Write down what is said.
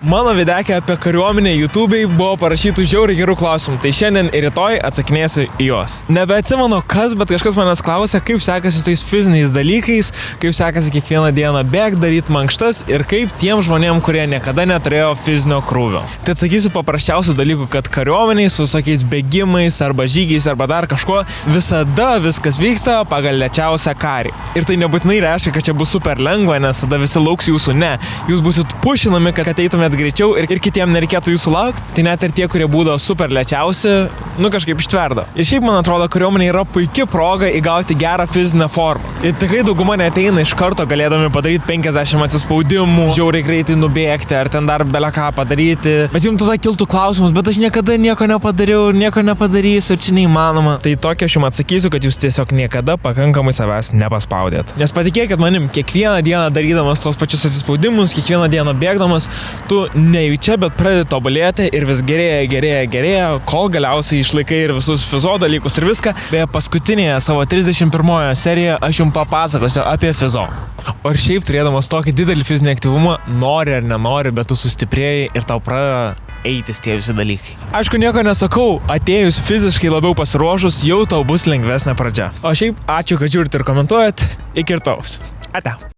Mano videkė apie kariuomenę YouTube'ai buvo parašytų žiauriai gerų klausimų, tai šiandien ir rytoj atsakinėsiu į juos. Nebeatsimenu kas, bet kažkas manęs klausė, kaip sekasi tais fiziniais dalykais, kaip sekasi kiekvieną dieną daryti mankštas ir kaip tiem žmonėm, kurie niekada neturėjo fizinio krūvio. Tai atsakysiu paprasčiausių dalykų, kad kariuomeniai su visokiais bėgimais arba žygiais arba dar kažkuo visada viskas vyksta pagal lėčiausią karį. Ir tai nebūtinai reiškia, kad čia bus super lengva, nes tada visi lauks jūsų, ne. Jūs busit pušinami, kad eitumėt greičiau ir kitiem nereikėtų jūsų laukti, tai net ir tie, kurie būdavo super lėčiausi, kažkaip ištverdo. Ir šiaip, man atrodo, kariuomenė yra puikia proga įgauti gerą fizinę formą. Ir tikrai dauguma neateina iš karto galėdami padaryti 50 atsispaudimų, žiauriai greitai nubėgti ar ten dar beleką padaryti. Bet jums tada kiltų klausimus, bet aš niekada nieko nepadariau, nieko nepadarysiu, čia neįmanoma. Tai tokia aš jums atsakysiu, kad jūs tiesiog niekada pakankamai savęs nepaspaudėt. Nes patikėkit manim, kiekvieną dieną darydamas tos pačius atsispaudimus, kiekvieną dieną bėgdamas, tu nejučia, bet pradedi tobulėti ir vis gerėja, kol galiausiai išlaikai ir visus fizo dalykus ir viską. Beje, paskutinėje savo 31 serijoje aš jums papasakosiu apie fizo. O ir šiaip turėdamas tokį didelį fizinį aktyvumą, nori ar nenori, bet tu sustiprėjai ir tau pradeda eitis tie visi dalykai. Aišku, nieko nesakau, atėjus fiziškai labiau pasiruošus, jau tau bus lengvesnė pradžia. O šiaip, ačiū, kad žiūrit ir komentuojat. Iki rytojaus. Ate.